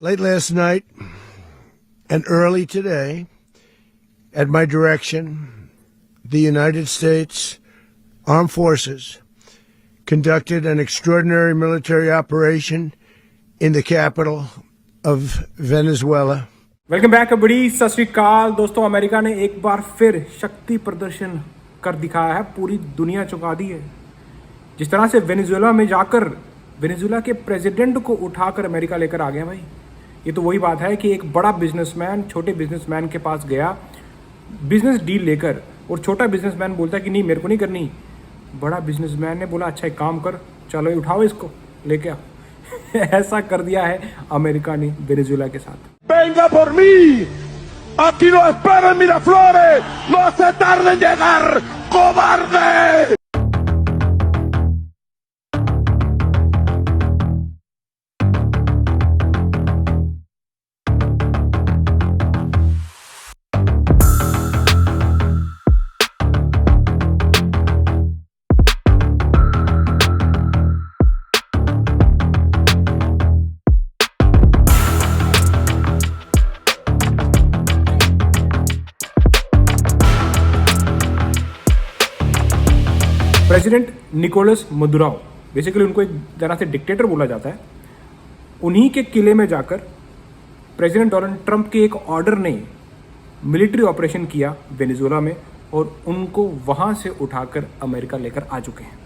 Late last night and early today, at my direction, the United States Armed Forces conducted an extraordinary military operation in the capital of Venezuela. Welcome back बड़ी सत श्री अकाल दोस्तों। America ने एक बार फिर शक्ति प्रदर्शन कर दिखाया है, पूरी दुनिया चौंका दी है। जिस तरह से वेनेजुएला में जाकर वेनेजुएला के प्रेसिडेंट को उठाकर अमेरिका लेकर आ गया भाई। ये तो वही बात है कि एक बड़ा बिजनेसमैन छोटे बिजनेसमैन के पास गया बिजनेस डील लेकर, और छोटा बिजनेसमैन बोलता है कि नहीं मेरे को नहीं करनी। बड़ा बिजनेसमैन ने बोला अच्छा एक काम कर, चलो उठाओ इसको लेके आओ। ऐसा कर दिया है अमेरिका ने वेनेजुएला के साथ। Venga por mí, aquí lo espero en Miraflores, no se tarde en llegar, cobarde. President Nicolas Maduro, basically उनको एक तरह से डिक्टेटर बोला जाता है। उन्हीं के किले में जाकर प्रेसिडेंट डोनाल्ड ट्रंप के एक ऑर्डर ने मिलिट्री ऑपरेशन किया वेनेजुएला में, और उनको वहां से उठाकर अमेरिका लेकर आ चुके हैं।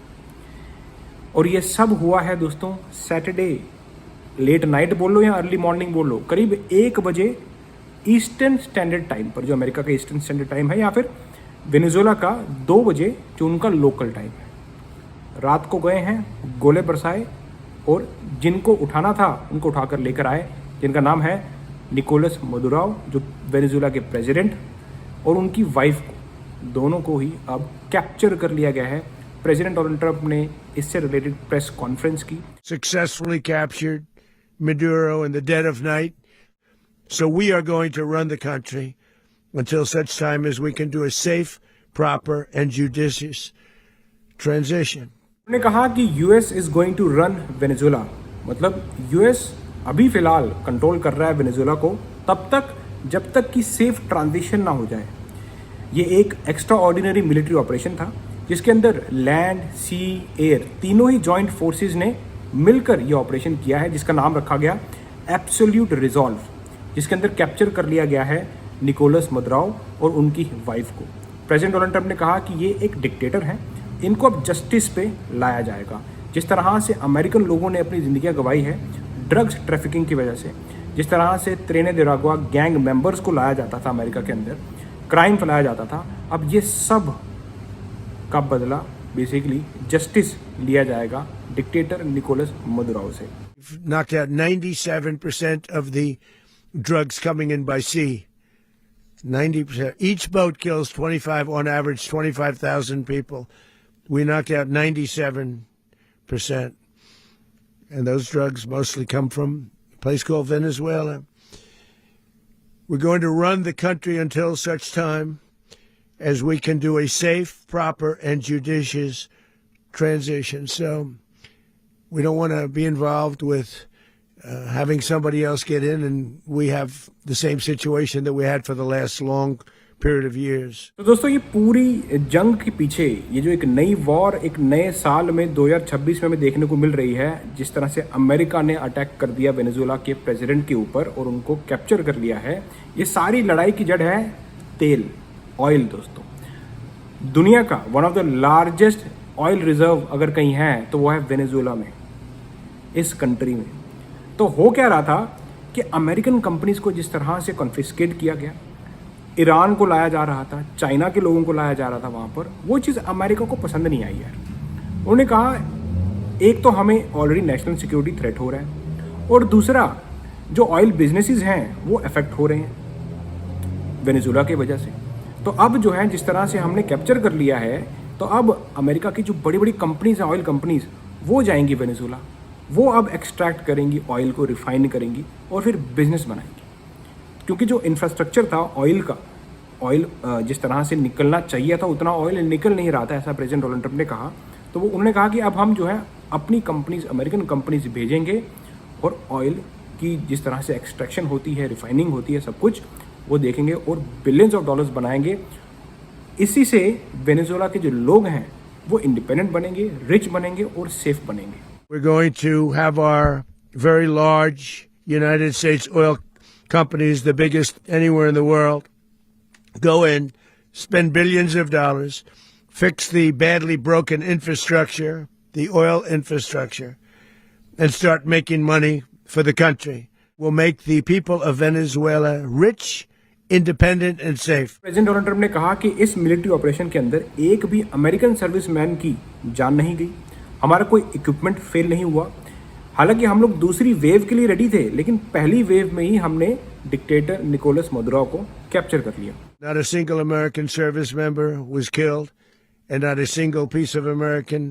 और ये सब हुआ है दोस्तों सैटरडे लेट नाइट बोल लो या अर्ली मॉर्निंग बोल लो, करीब 1 बजे ईस्टर्न स्टैंडर्ड टाइम पर, जो अमेरिका का ईस्टर्न स्टैंडर्ड टाइम है, या फिर वेनेजुएला का 2 बजे जो उनका लोकल टाइम है। रात को गए हैं, गोले बरसाए, और जिनको उठाना था उनको उठाकर लेकर आए, जिनका नाम है निकोलस मदुराओ, जो वेनेजुएला के प्रेसिडेंट, और उनकी वाइफ को, दोनों को ही अब कैप्चर कर लिया गया है। प्रेसिडेंट डोनाल्ड ट्रंप ने इससे रिलेटेड प्रेस कॉन्फ्रेंस की। Successfully captured Maduro in the dead of night. So we are going to run the country until such time as we can do a safe, proper and judicious transition. उन्होंने कहा कि US is going to run Venezuela, मतलब US अभी फिलहाल control कर रहा है Venezuela को तब तक जब तक कि सेफ ट्रांजिशन ना हो जाए। ये एक एक्स्ट्रा ऑर्डिनरी मिलिट्री ऑपरेशन था, जिसके अंदर लैंड, सी, एयर तीनों ही जॉइंट फोर्सेस ने मिलकर ये ऑपरेशन किया है, जिसका नाम रखा गया एब्सोल्यूट रिजॉल्व, जिसके अंदर कैप्चर कर लिया गया है निकोलस मदुराओ और उनकी वाइफ को। प्रेसिडेंट डोनाल्ड ट्रंप ने कहा कि ये एक डिक्टेटर हैं, इनको अब जस्टिस पे लाया जाएगा। जिस तरह से अमेरिकन लोगों ने अपनी ज़िंदगियां गंवाई है ड्रग्स ट्रैफिकिंग की वजह से, जिस तरह से ट्रेने दिरागुआ गैंग मेंबर्स को लाया जाता था अमेरिका के अंदर, क्राइम फैलाया जाता था, अब ये सब का बदला बेसिकली जस्टिस लिया जाएगा डिक्टेटर निकोलस मदुराओ से। Knocked out 97% of the drugs coming in by sea. 90%. Each boat kills 25, on average, 25,000 people. We knocked out 97%. And those drugs mostly come from a place called Venezuela. We're going to run the country until such time as we can do a safe, proper, and judicious transition. So we don't want to be involved with having somebody else get in, and we have the same situation that we had for the last long period of years. तो दोस्तों ये पूरी जंग के पीछे ये जो एक नई वॉर एक नए साल में 2026 में हमें देखने को मिल रही है, जिस तरह से अमेरिका ने अटैक कर दिया वेनेजुएला के प्रेसिडेंट के ऊपर और उनको कैप्चर कर लिया है, ये सारी लड़ाई की जड़ है तेल, ऑयल। दोस्तों दुनिया का one of the largest oil reserve अगर कहीं है तो वो है वेनेजुएला में, इस कंट्री में। तो हो क्या रहा था कि अमेरिकन कंपनीज को जिस तरह से कॉन्फिस्केट किया गया, ईरान को लाया जा रहा था, चाइना के लोगों को लाया जा रहा था वहाँ पर, वो चीज़ अमेरिका को पसंद नहीं आई यार। उन्होंने कहा एक तो हमें ऑलरेडी नेशनल सिक्योरिटी थ्रेट हो रहा है, और दूसरा जो ऑयल बिजनेसेस हैं वो अफेक्ट हो रहे हैं वेनेजुएला की वजह से। तो अब जो है जिस तरह से हमने कैप्चर कर लिया है, तो अब अमेरिका की जो बड़ी बड़ी कंपनीज हैं, ऑयल कंपनीज, वो जाएंगी वेनेजुएला, वो अब एक्सट्रैक्ट करेंगी ऑयल को, रिफाइन करेंगी और फिर बिजनेस बनाएंगी। क्योंकि जो इंफ्रास्ट्रक्चर था ऑयल का, ऑयल जिस तरह से निकलना चाहिए था उतना ऑयल निकल नहीं रहा था, ऐसा प्रेसिडेंट डोनाल्ड ट्रंप ने कहा। तो वो उन्होंने कहा कि अब हम जो है अपनी कंपनीज, अमेरिकन कंपनीज भेजेंगे और ऑयल की जिस तरह से एक्सट्रैक्शन होती है, रिफाइनिंग होती है, सब कुछ वो देखेंगे और बिलियंस ऑफ डॉलर्स बनाएंगे। इसी से वेनेजुएला के जो लोग हैं वो इंडिपेंडेंट बनेंगे, रिच बनेंगे और सेफ बनेंगे। We're going to have our very large United States oil companies, the biggest anywhere in the world, go in, spend billions of dollars, fix the badly broken infrastructure, the oil infrastructure, and start making money for the country. We'll make the people of Venezuela rich, independent, and safe. President Donald Trump ने कहा कि इस military operation के अंदर एक भी American serviceman की जान नहीं गई, हमारा कोई इक्विपमेंट फेल नहीं हुआ। हालांकि हम लोग दूसरी वेव के लिए रेडी थे, लेकिन पहली वेव में ही हमने डिक्टेटर निकोलस मदुरो को कैप्चर कर लिया। Not a single American service member was killed, and not a single piece of American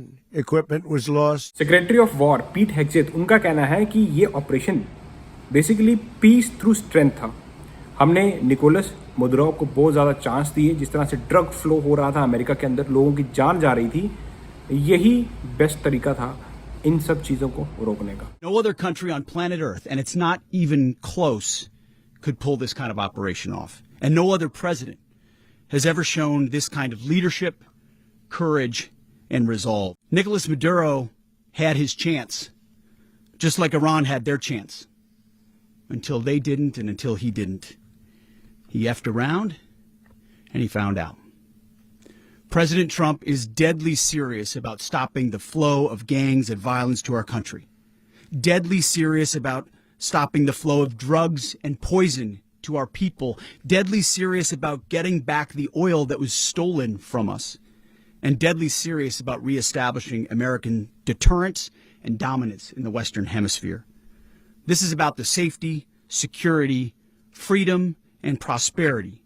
equipment was lost. Secretary of war Pete Hegseth, उनका कहना है कि ये operation basically peace through strength था। हमने निकोलस मदुरो को बहुत ज़्यादा चांस दिए। जिस तरह से ड्रग फ्लो हो रहा था अमेरिका के अंदर, लोगों की जान जा रही थी, यही बेस्ट तरीका था इन सब चीज़ों को रोकने का। No other country on planet Earth, and it's not even close, could pull this kind of operation off. And no other president has ever shown this kind of leadership, courage, and resolve. Nicolas Maduro had his chance, just like Iran had their chance, until they didn't and until he didn't. He effed around, and he found out. President Trump is deadly serious about stopping the flow of gangs and violence to our country. Deadly serious about stopping the flow of drugs and poison to our people. Deadly serious about getting back the oil that was stolen from us. And deadly serious about reestablishing American deterrence and dominance in the Western Hemisphere. This is about the safety, security, freedom, and prosperity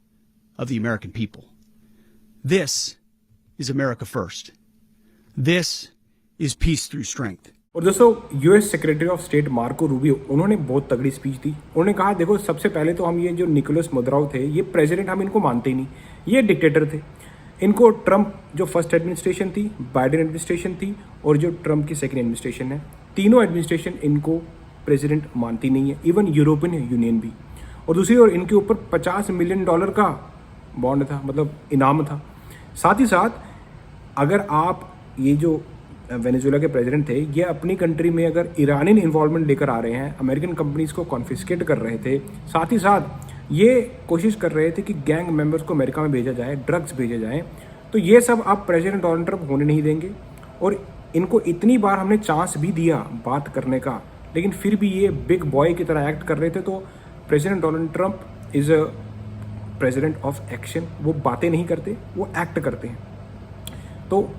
of the American people. This is America first. This is peace through strength. और दोस्तों, US secretary of state Marco Rubio, उन्होंने बहुत तगड़ी speech दी। उन्होंने कहा, देखो सबसे पहले तो हम ये जो निकोलस मदुरो थे, ये प्रेसिडेंट, हम इनको मानते ही नहीं, ये डिक्टेटर थे। इनको ट्रंप जो फर्स्ट एडमिनिस्ट्रेशन थी, बाइडेन एडमिनिस्ट्रेशन थी, और जो ट्रंप की सेकेंड एडमिनिस्ट्रेशन है, तीनों एडमिनिस्ट्रेशन इनको प्रेसिडेंट मानती नहीं है, इवन यूरोपियन यूनियन भी। और दूसरी ओर इनके ऊपर $50 मिलियन का बॉन्ड था, मतलब इनाम था। साथ ही साथ अगर आप ये जो वेनेजुएला के प्रेसिडेंट थे, ये अपनी कंट्री में अगर ईरानियन इन्वॉल्वमेंट लेकर आ रहे हैं, अमेरिकन कंपनीज को कॉन्फिस्केट कर रहे थे, साथ ही साथ ये कोशिश कर रहे थे कि गैंग मेंबर्स को अमेरिका में भेजा जाए, ड्रग्स भेजे जाएं, तो ये सब आप प्रेसिडेंट डोनाल्ड ट्रंप होने नहीं देंगे। और इनको इतनी बार हमने चांस भी दिया बात करने का, लेकिन फिर भी ये बिग बॉय की तरह एक्ट कर रहे थे। तो president Donald Trump is a president of action. वो बातें नहीं करते, वो एक्ट करते हैं। तो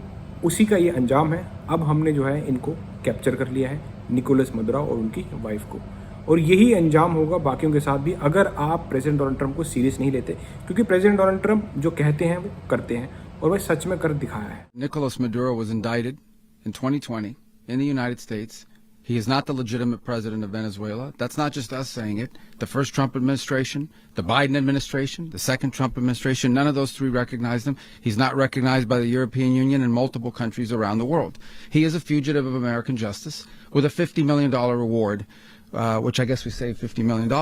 उसी का ये अंजाम है। अब हमने जो है इनको कैप्चर कर लिया है, निकोलस मदुरो और उनकी वाइफ को, और यही अंजाम होगा बाकियों के साथ भी, अगर आप प्रेसिडेंट डोनाल्ड ट्रंप को सीरियस नहीं लेते। क्योंकि प्रेसिडेंट डोनाल्ड ट्रंप जो कहते हैं वो करते हैं, और वह सच में कर दिखाया है। Nicolas Maduro was indicted in 2020 in the United States. He is not the legitimate president of Venezuela. That's not just us saying it. The first Trump administration, the Biden administration, the second Trump administration, none of those three recognized him. He's not recognized by the European Union and multiple countries around the world. He is a fugitive of American justice with a $50 million reward, which I guess we saved $50 million.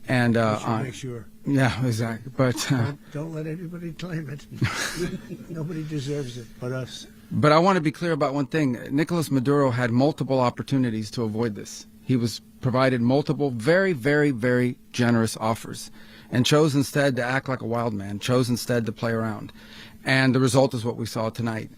And Make sure. yeah, exactly. But Don't let anybody claim it. Nobody deserves it but us. But I want to be clear about one thing. Nicolas Maduro had multiple opportunities to avoid this. He was provided multiple very, very, very generous offers and chose instead to act like a wild man, chose instead to play around. And the result is what we saw tonight.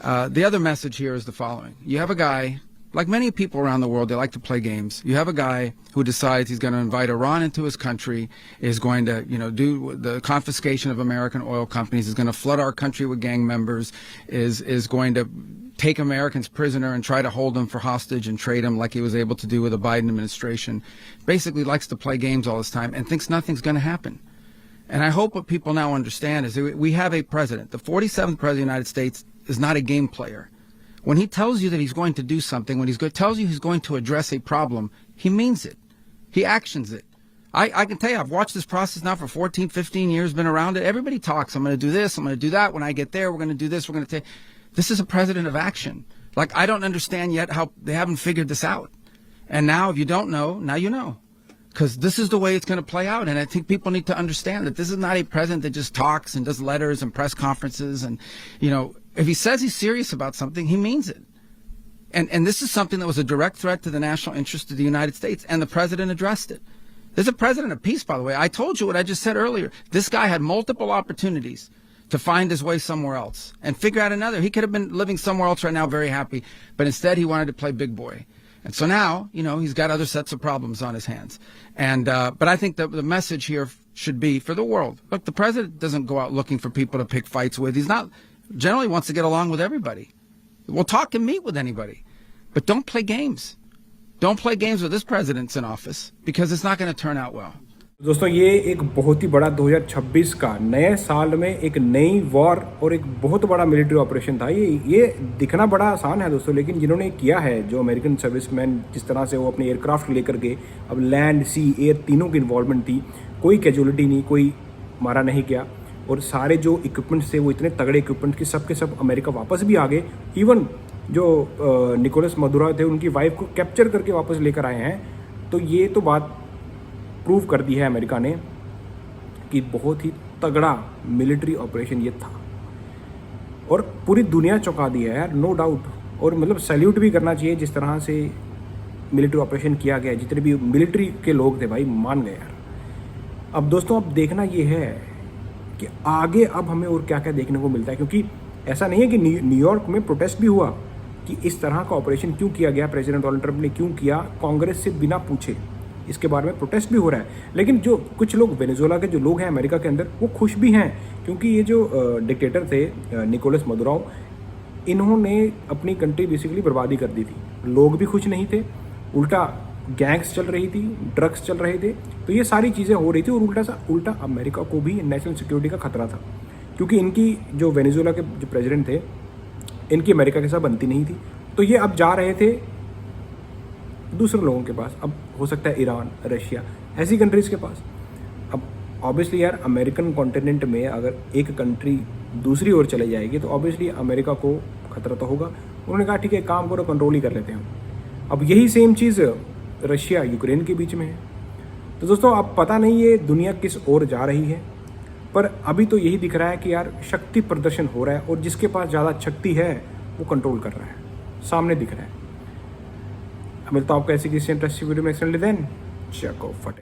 The other message here is the following. You have a guy, like many people around the world, they like to play games. You have a guy who decides he's going to invite Iran into his country, is going to, do the confiscation of American oil companies, is going to flood our country with gang members, is going to take Americans prisoner and try to hold them for hostage and trade them like he was able to do with the Biden administration. Basically likes to play games all this time and thinks nothing's going to happen. And I hope what people now understand is that we have a president. The 47th president of the United States is not a game player. When he tells you that he's going to do something, when he tells you he's going to address a problem, he means it. He actions it. I can tell you, I've watched this process now for 14, 15 years, been around it. Everybody talks, I'm going to do this, I'm going to do that. When I get there, we're going to do this, we're going to take... This is a president of action. Like, I don't understand yet how they haven't figured this out. And now, if you don't know, now you know. Because this is the way it's going to play out. And I think people need to understand that this is not a president that just talks and does letters and press conferences. And, if he says he's serious about something, he means it. And this is something that was a direct threat to the national interest of the United States, and the president addressed it. There's a president of peace, by the way. I told you what I just said earlier. This guy had multiple opportunities to find his way somewhere else and figure out another. He could have been living somewhere else right now, very happy, but instead he wanted to play big boy. And so now, he's got other sets of problems on his hands. And but I think that the message here should be for the world. Look, the president doesn't go out looking for people to pick fights with. He's not generally wants to get along with everybody. We'll talk and meet with anybody, but don't play games. Don't play games with this president's in office, because it's not going to turn out well. दोस्तों, ये एक बहुत ही बड़ा 2026 का नए साल में एक नई वॉर और एक बहुत बड़ा मिलिट्री ऑपरेशन था। ये दिखना बड़ा आसान है दोस्तों, लेकिन जिन्होंने किया है, जो अमेरिकन सर्विसमैन जिस तरह से वो अपने एयरक्राफ्ट लेकर के, अब लैंड सी एयर तीनों की इन्वॉल्वमेंट थी, कोई कैजुअलिटी नहीं, कोई मारा नहीं गया, और सारे जो इक्विपमेंट्स थे वो इतने तगड़े इक्विपमेंट कि सब के सब अमेरिका वापस भी आ गए। इवन जो निकोलस मदुरो थे, उनकी वाइफ को कैप्चर करके वापस लेकर आए हैं। तो ये तो बात प्रूव कर दी है अमेरिका ने कि बहुत ही तगड़ा मिलिट्री ऑपरेशन ये था, और पूरी दुनिया चौंका दी है यार, नो डाउट। और मतलब सैल्यूट भी करना चाहिए जिस तरह से मिलिट्री ऑपरेशन किया गया। जितने भी मिलिट्री के लोग थे भाई, मान गए यार। अब दोस्तों, अब देखना ये है कि आगे अब हमें और क्या क्या देखने को मिलता है, क्योंकि ऐसा नहीं है कि न्यूयॉर्क में प्रोटेस्ट भी हुआ कि इस तरह का ऑपरेशन क्यों किया गया, प्रेसिडेंट डोनाल्ड ट्रंप ने क्यों किया, कांग्रेस से बिना पूछे इसके बारे में प्रोटेस्ट भी हो रहा है। लेकिन जो कुछ लोग वेनेजुएला के जो लोग हैं अमेरिका के अंदर, वो खुश भी हैं, क्योंकि ये जो डिक्टेटर थे निकोलस मदुरो, इन्होंने अपनी कंट्री बेसिकली बर्बादी कर दी थी। लोग भी खुश नहीं थे, उल्टा गैंग्स चल रही थी, ड्रग्स चल रहे थे, तो ये सारी चीज़ें हो रही थी, और उल्टा अमेरिका को भी नेशनल सिक्योरिटी का खतरा था, क्योंकि इनकी जो वेनेजुएला के जो प्रेसिडेंट थे, इनकी अमेरिका के साथ बनती नहीं थी। तो ये अब जा रहे थे दूसरे लोगों के पास, अब हो सकता है ईरान, रशिया, ऐसी कंट्रीज़ के पास। अब ऑब्वियसली यार, अमेरिकन कॉन्टिनेंट में अगर एक कंट्री दूसरी ओर चले जाएगी तो ऑब्वियसली अमेरिका को खतरा तो होगा। उन्होंने कहा ठीक है, काम करो, कंट्रोल ही कर लेते हैं। अब यही सेम चीज़ रशिया यूक्रेन के बीच में है। तो दोस्तों, अब पता नहीं ये दुनिया किस ओर जा रही है, पर अभी तो यही दिख रहा है कि यार शक्ति प्रदर्शन हो रहा है, और जिसके पास ज़्यादा शक्ति है वो कंट्रोल कर रहा है, सामने दिख रहा है। मिलता हूँ आपको ऐसी किसी इंटरेस्टिंग वीडियो में। देन चेक फटे।